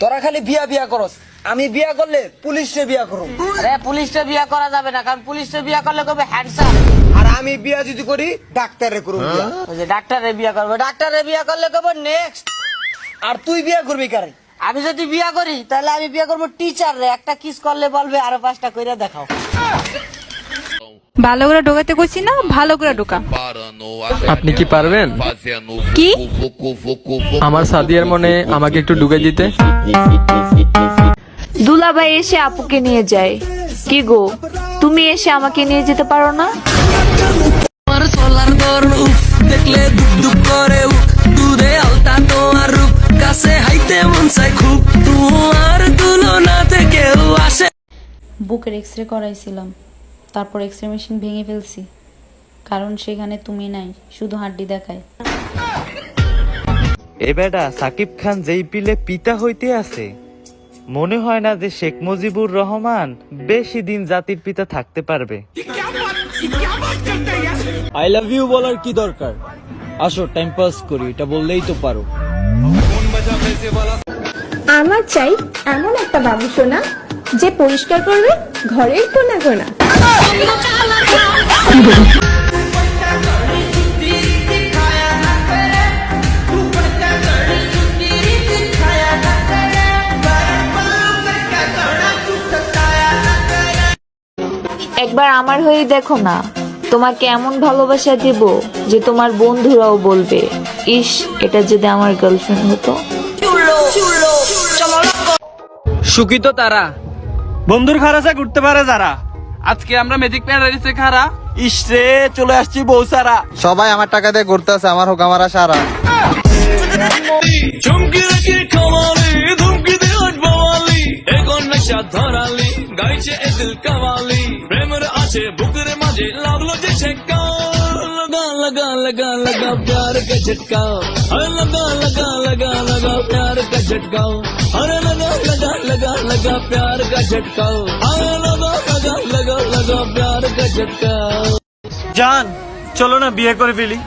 তোরা খালি বিয়া বিয়া করস, আমি বিয়া করলে পুলিশে বিয়া করব। আরে পুলিশে বিয়া করা যাবে না, কারণ পুলিশে বিয়া করলে কবে হ্যান্ডসাম। আর আমি বিয়া যদি করি ডাক্তারে করব বিয়া। ওই যে ডাক্তারে বিয়া করবে, ডাক্তারে বিয়া করলে কবে নেক্সট। আর তুই বিয়া করবি কারে? আমি যদি বিয়া করি তাহলে আমি বিয়া করবো টিচার রে, একটা কিস করলে বলবে আরো 5টা কইরা দেখাও। ভালো করে ঢোকাতে কইছি না, ভালো করে ঢোকা। আপনি কি পারবেন কি? আমার সাদিয়ার মনে আমাকে একটু ঢুকে দিতে? দুলাভাই এসে আপুকে নিয়ে যায়, কি গো তুমি এসে আমাকে নিয়ে যেতে পারো না? বুকের এক্সরে করাইছিলাম, তারপর এক্সরে মেশিন ভেঙে ফেলছি, কারণ সেখানে তুমি নাই, শুধু হাড্ডি দেখায়। এ বেটা সাকিব খান যেই পিলে পিতা হইতে আছে, মনে হয় না যে শেখ মুজিবুর রহমান বেশি দিন জাতির পিতা থাকতে পারবে। আই লাভ ইউ বলার কি দরকার? আসো টাইম পাস করি, এটা বললেই তো পারো। আমার চাই এমন একটা বাবু সোনা যে পরিষ্কার করবে ঘরের কোনা কোনা। একবার আমার হয়ে দেখো না, তোমাকে এমন ভালোবাসা দেব যে তোমার বন্ধুরাও বলবে, ইস এটা যদি আমার গার্লফ্রেন্ড হতো। সুখী তো তারা বন্ধুর খারাসে ঘুরতে পারে যারা। আজকে আমরা ম্যাজিক প্যারাডাইসে খারা, ইসরে চলে আসছি বৌসারা। সবাই আমার টাকা দিয়ে ঘুরতেছে, আমার হোক আমার সারা। গাইছে এদিল কাওয়ালি প্রেমের আছে বুকের মাঝে লাগলো যে ছেকা লগা লগা লগা লগা प्यार का झटका हर लगा लगा लगा लगा प्यार का झटका हर लगा लगा लगा लगा प्यार का झटका हर लगा लगा लगा लगा प्यार का झटका। জান চলো না বিয়ে করে ফেলি।